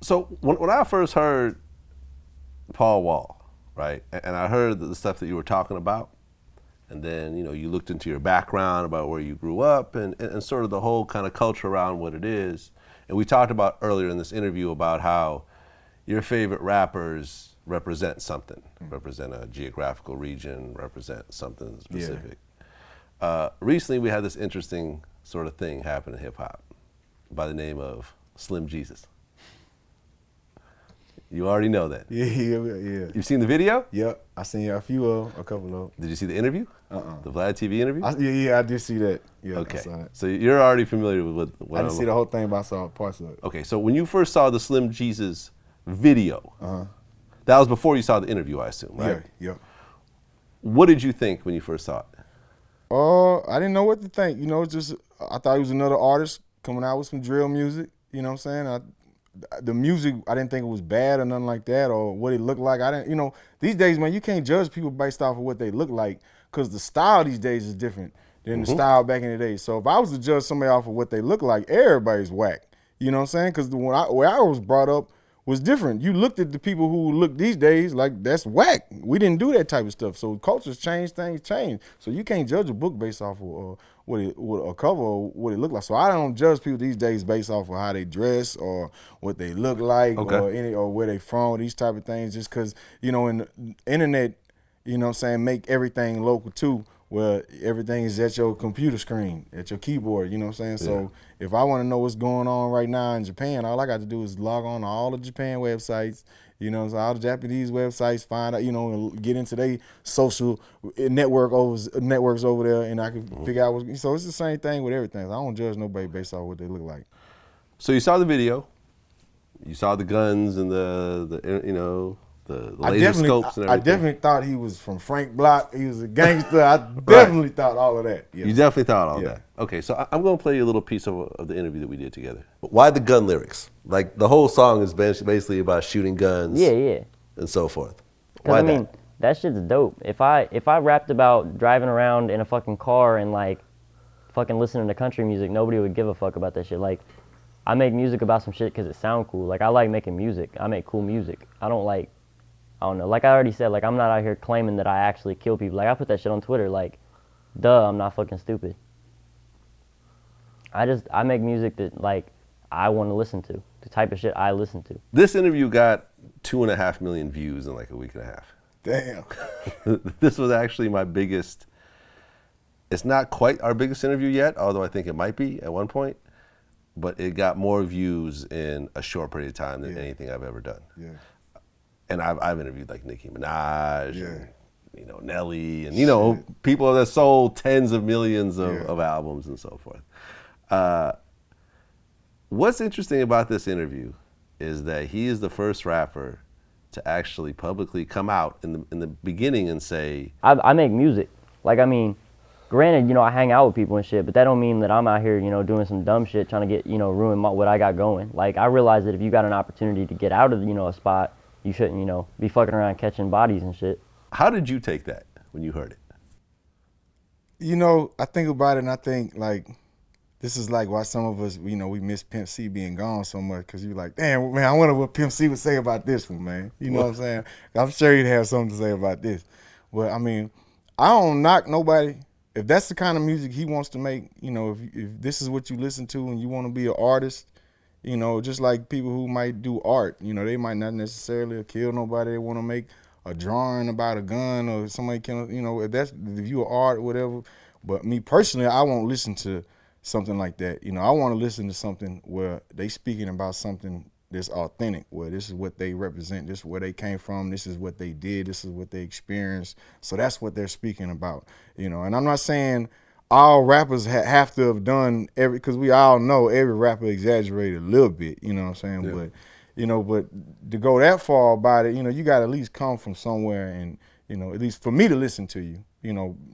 So when I first heard Paul Wall, right, and I heard the stuff that you were talking about, and then you looked into your background about where you grew up and sort of the whole kind of culture around what it is, and we talked about earlier in this interview about how your favorite rappers represent something, represent a geographical region, represent something specific. Recently we had this interesting sort of thing happen in hip hop by the name of Slim Jesus. You already know that. Yeah. You've seen the video? Yep, I seen a couple of them. Did you see the interview? The Vlad TV interview? Yeah, I did see that. Yeah, okay, I saw it. So you're already familiar with what I didn't see the whole thing, but I saw parts of it. Okay, so when you first saw the Slim Jesus video, that was before you saw the interview, I assume, right? Yeah. What did you think when you first saw it? I didn't know what to think. Just I thought he was another artist coming out with some drill music. You know what I'm saying? The music, I didn't think it was bad or nothing like that, or what it looked like. I didn't, these days, man, you can't judge people based off of what they look like, because the style these days is different than the style back in the day. So if I was to judge somebody off of what they look like, everybody's whack. You know what I'm saying? Because the way I was brought up was different. You looked at the people who look these days like that's whack. We didn't do that type of stuff. So cultures change, things change. So you can't judge a book based off of what a cover or what it look like. So I don't judge people these days based off of how they dress or what they look like or where they from, these type of things. Just because in the internet, make everything local too. Well, everything is at your computer screen, at your keyboard, you know what I'm saying? Yeah. So if I want to know what's going on right now in Japan, all I got to do is log on to all the Japan websites, so all the Japanese websites, find out, and get into their social networks over there, and I can figure out what's, so it's the same thing with everything. I don't judge nobody based off what they look like. So you saw the video, you saw the guns and the laser scopes and everything. I definitely thought he was from Frank Block. He was a gangster. I definitely thought all of that. You definitely thought all that. Okay, so I'm going to play you a little piece of the interview that we did together. Why the gun lyrics? Like the whole song is basically about shooting guns. Yeah. And so forth. Why that shit's dope. If I rapped about driving around in a fucking car and like fucking listening to country music, nobody would give a fuck about that shit. Like, I make music about some shit because it sound cool. Like, I like making music. I make cool music. I don't know, like I already said, like I'm not out here claiming that I actually kill people. Like I put that shit on Twitter, like, duh, I'm not fucking stupid. I make music that like I want to listen to, the type of shit I listen to. This interview got 2.5 million views in like a week and a half. Damn. This was actually my biggest, it's not quite our biggest interview yet, although I think it might be at one point, but it got more views in a short period of time than anything I've ever done. Yeah. And I've interviewed like Nicki Minaj, and, Nelly, and people that sold tens of millions of albums and so forth. What's interesting about this interview is that he is the first rapper to actually publicly come out in the beginning and say, I make music. Like, granted, I hang out with people and shit, but that don't mean that I'm out here, doing some dumb shit trying to get, ruin what I got going. Like, I realize that if you got an opportunity to get out of, a spot, you shouldn't, be fucking around catching bodies and shit. How did you take that when you heard it? I think about it and I think, like, this is like why some of us, we miss Pimp C being gone so much, because you're like, damn, man, I wonder what Pimp C would say about this one, man. You know what I'm saying? I'm sure he'd have something to say about this. But, I don't knock nobody. If that's the kind of music he wants to make, if this is what you listen to and you want to be an artist, just like people who might do art, they might not necessarily kill nobody. They want to make a drawing about a gun or somebody killing, if you're art or whatever. But me personally, I won't listen to something like that. I want to listen to something where they speaking about something that's authentic, where this is what they represent, this is where they came from, this is what they did, this is what they experienced. So that's what they're speaking about, And I'm not saying all rappers have to have done because we all know every rapper exaggerated a little bit, you know what I'm saying? Yeah. But to go that far about it, you got to at least come from somewhere and, at least for me to listen to you,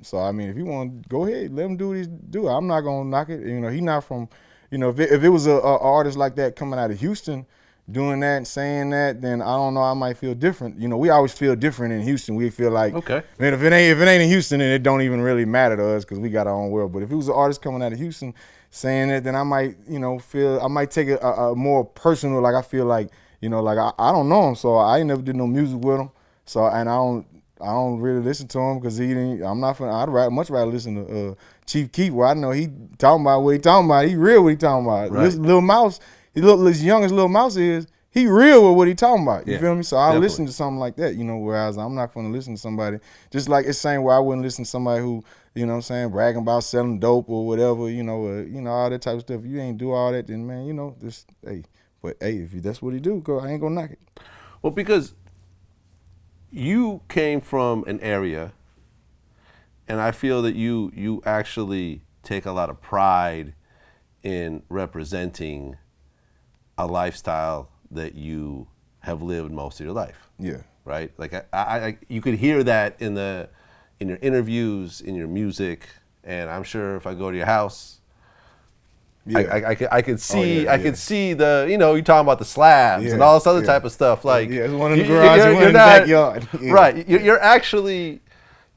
So, if you want to go ahead, let him do what he's doing. I'm not going to knock it. He not from, if it was a artist like that coming out of Houston doing that and saying that, then I don't know, I might feel different. We always feel different in Houston. We feel like, okay, man, if it ain't in Houston, then it don't even really matter to us because we got our own world. But if it was an artist coming out of Houston saying that, then I might, I might take it a more personal, like I feel like, You know, like I don't know him, so I ain't never did no music with him. So and I don't really listen to him because he didn't. I'm not. Much rather listen to Chief Keef, where I know he talking about what he talking about. He real what he talking about. Right. Lil Mouse, he look as young as Lil Mouse is. He real with what he talking about. You Yeah, feel me? So I definitely. listen to something like that. You know, whereas I'm not going to listen to somebody just like it's saying where I wouldn't listen to somebody who, you know what I'm saying, bragging about selling dope or whatever. You know all that type of stuff. If you ain't do all that, then man, you know, just hey. But hey, if that's what he do, girl, I ain't gonna knock it. Well, because you came from an area, and I feel that you actually take a lot of pride in representing a lifestyle that you have lived most of your life. Yeah. Right? Like I you could hear that in your interviews, in your music, and I'm sure if I go to your house, Yeah. I could see yeah, I yeah. could see the you're talking about the slabs and Yeah, all this other yeah. type of stuff. Like Yeah, it's one in the garage and one in the backyard. Yeah. Right. You're actually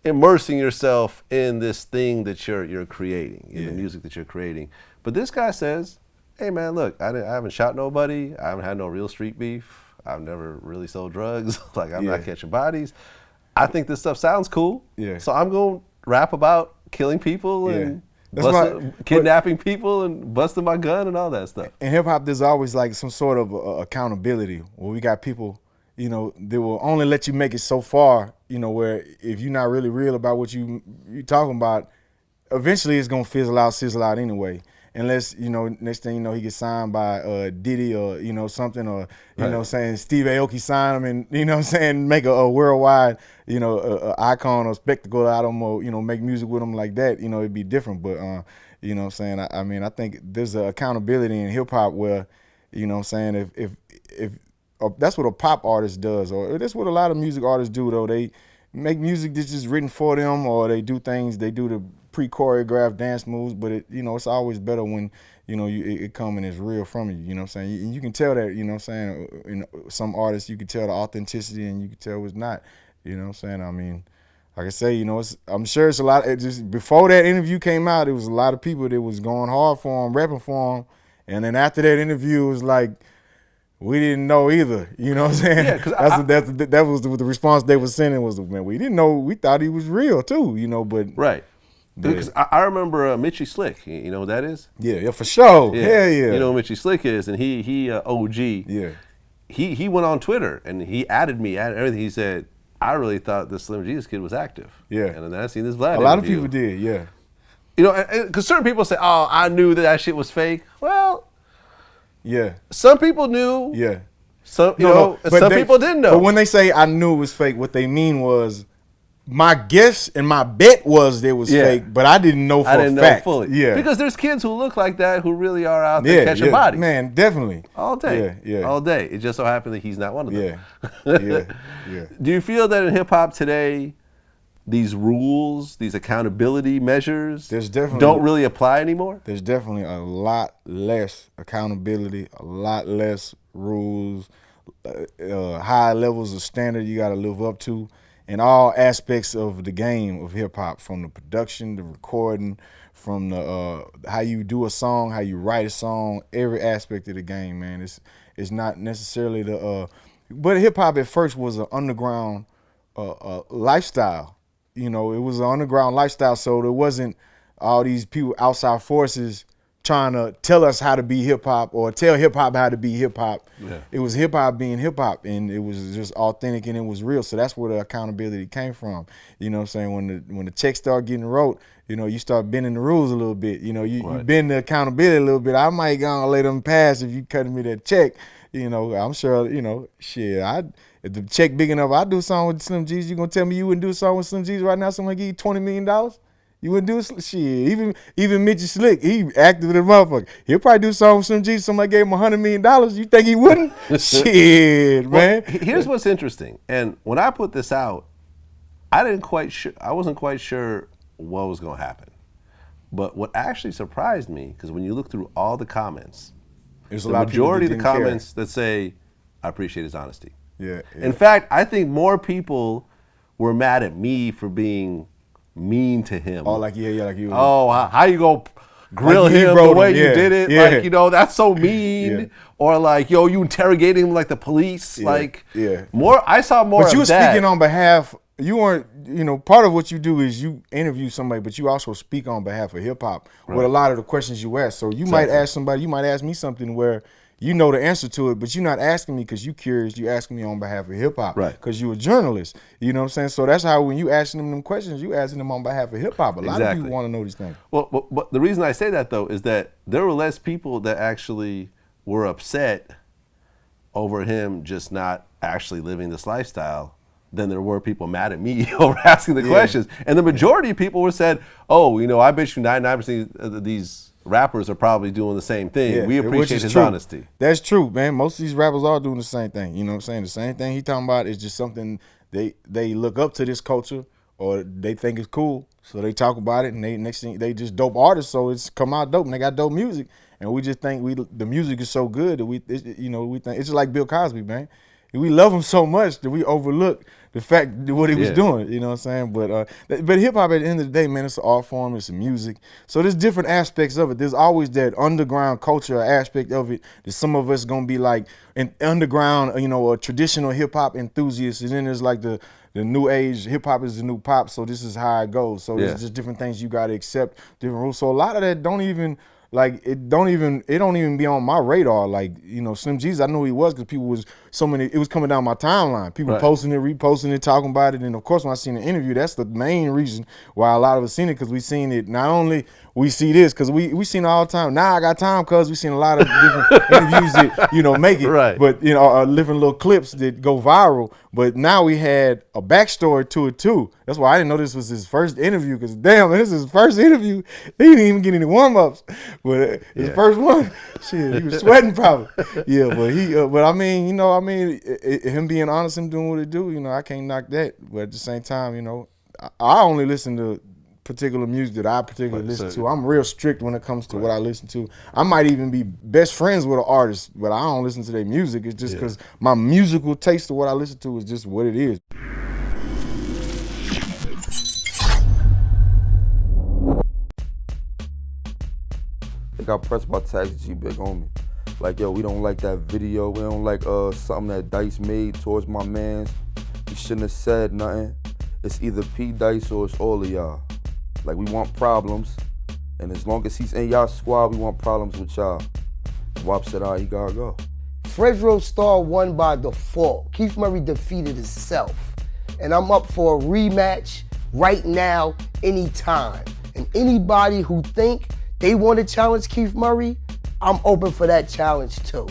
immersing yourself in this thing that you're creating, in the music that you're creating. But this guy says, hey man, look, I haven't shot nobody, I haven't had no real street beef, I've never really sold drugs, like I'm not catching bodies. I think this stuff sounds cool. Yeah. So I'm gonna rap about killing people and That's kidnapping people and busting my gun and all that stuff. In hip hop, there's always like some sort of accountability where we got people, you know, they will only let you make it so far, you know, where if you're not really real about what you talking about, eventually it's gonna sizzle out anyway. Unless, you know, next thing you know, he gets signed by Diddy or, you know, something, or, you know, saying Steve Aoki sign him and, you know what I'm saying, make a worldwide, you know, a icon or spectacle out of him, or, you know, make music with him like that, you know, it'd be different. But, you know what I'm saying, I mean, I think there's an accountability in hip hop where, you know what I'm saying, if that's what a pop artist does, or that's what a lot of music artists do, though. They make music that's just written for them, or they do the pre-choreographed dance moves, but it's always better when, you know, it coming as real from you, you know what I'm saying? You can tell that, you know what I'm saying, in some artists you can tell the authenticity and you can tell it's not, you know what I'm saying? I mean, like I say, you know, I'm sure it's a lot, just before that interview came out, it was a lot of people that was going hard for him, rapping for him, and then after that interview, it was like, we didn't know either, you know what I'm saying? Yeah, 'cause that was the response they were sending was, man, we didn't know, we thought he was real too, you know, but. Right. Because I remember Mitchie Slick. You know who that is? Yeah, for sure. Yeah. Hell yeah. You know who Mitchie Slick is, and he OG. Yeah. He went on Twitter and he added everything. He said, I really thought this Slim Jesus kid was active. Yeah. And then I seen this Vlad. A lot of interview. people did, yeah. You know, because certain people say, oh, I knew that shit was fake. Well, Yeah. some people knew. Yeah. Some but some people didn't know. But when they say I knew it was fake, what they mean was my guess and my bet was it was fake, but I didn't know for a fact. Know fully. Yeah. Because there's kids who look like that who really are out there catching bodies. Man, definitely. All day. Yeah. All day. It just so happened that he's not one of them. Yeah. Do you feel that in hip hop today, these rules, these accountability measures don't really apply anymore? There's definitely a lot less accountability, a lot less rules, high levels of standard you got to live up to in all aspects of the game of hip hop, from the production, the recording, from the how you do a song, how you write a song, every aspect of the game, man. It's not necessarily but hip hop at first was an underground lifestyle. You know, it was an underground lifestyle, so there wasn't all these people, outside forces, trying to tell us how to be hip hop or tell hip hop how to be hip hop. Yeah. It was hip hop being hip hop, and it was just authentic and it was real. So that's where the accountability came from. You know what I'm saying? When the checks start getting wrote, you know, you start bending the rules a little bit. You know, you bend the accountability a little bit. I might go and let them pass if you cutting me that check. You know, I'm sure, you know, shit, if the check big enough, I do a song with Slim G's. You gonna tell me you wouldn't do a song with Slim G's right now? Someone give you $20 million? You wouldn't do it? Shit. Even Mitchie Slick, he active with a motherfucker. He'll probably do a song with Slim G's. Somebody gave him $100 million. You think he wouldn't? Shit, man. Here's what's interesting. And when I put this out, I wasn't quite sure what was gonna happen. But what actually surprised me, because when you look through all the comments, There's the majority of the comments that say, I appreciate his honesty. Yeah. In fact, I think more people were mad at me for being mean to him. Oh, like, yeah, like you. Oh, how you go, grill Like, he him wrote the way him, you yeah, did it. yeah. Like, you know, that's so mean. Yeah. Or like, yo, you interrogating him like the police. Yeah, Like, yeah. more. I saw more. But you were of that. speaking on behalf. You weren't, you know, part of what you do is you interview somebody, but you also speak on behalf of hip hop with a lot of the questions you ask. So you might ask somebody, you might ask me something where you know the answer to it, but you're not asking me because you're curious. You're asking me on behalf of hip hop, Right? Because you're a journalist. You know what I'm saying? So that's how when you asking them questions, you asking them on behalf of hip hop. A lot of people want to know these things. Well, but the reason I say that though is that there were less people that actually were upset over him just not actually living this lifestyle than there were people mad at me over asking the questions. And the majority of people were said, oh, you know, I bet you 99% of these rappers are probably doing the same thing. Yeah, We which appreciate is his true. honesty. That's true, man. Most of these rappers are doing the same thing. You know what I'm saying? The same thing he talking about is just something they look up to this culture or they think it's cool. So they talk about it and they next thing they just dope artists, so it's come out dope and they got dope music. And we just think the music is so good that we think it's just like Bill Cosby, man. We love him so much that we overlook the fact that what he was doing. You know what I'm saying? But hip hop at the end of the day, man, it's an art form, it's a music. So there's different aspects of it. There's always that underground culture aspect of it that some of us gonna be like an underground, you know, a traditional hip hop enthusiast, and then there's like the new age hip hop is the new pop. So this is how it goes. So there's just different things you gotta accept, different rules. So a lot of that don't even. Like it don't even be on my radar. Like, you know, Slim Jesus, I knew who he was because people was it was coming down my timeline. People posting it, reposting it, talking about it. And of course when I seen the interview, that's the main reason why a lot of us seen it, because we seen it not only we see this, because we seen it all the time. Now I got time because we seen a lot of different interviews that, you know, make it. Right. But, you know, different little clips that go viral. But now we had a backstory to it too. That's why I didn't know this was his first interview, because damn, this is his first interview. He didn't even get any warm-ups. But his first one, shit, he was sweating probably. Yeah, but I mean, you know, him being honest, him doing what he do, you know, I can't knock that. But at the same time, you know, I only listen to particular music that I particularly listen to. I'm real strict when it comes to what I listen to. I might even be best friends with an artist, but I don't listen to their music. It's just because my musical taste of what I listen to is just what it is. They got pressed by Taxi G, big homie. Like, yo, we don't like that video. We don't like something that Dice made towards my mans. He shouldn't have said nothing. It's either P Dice or it's all of y'all. Like, we want problems. And as long as he's in y'all squad, we want problems with y'all. WAP said, he gotta go. Fredro Starr won by default. Keith Murray defeated himself. And I'm up for a rematch right now, anytime. And anybody who think they want to challenge Keith Murray, I'm open for that challenge too.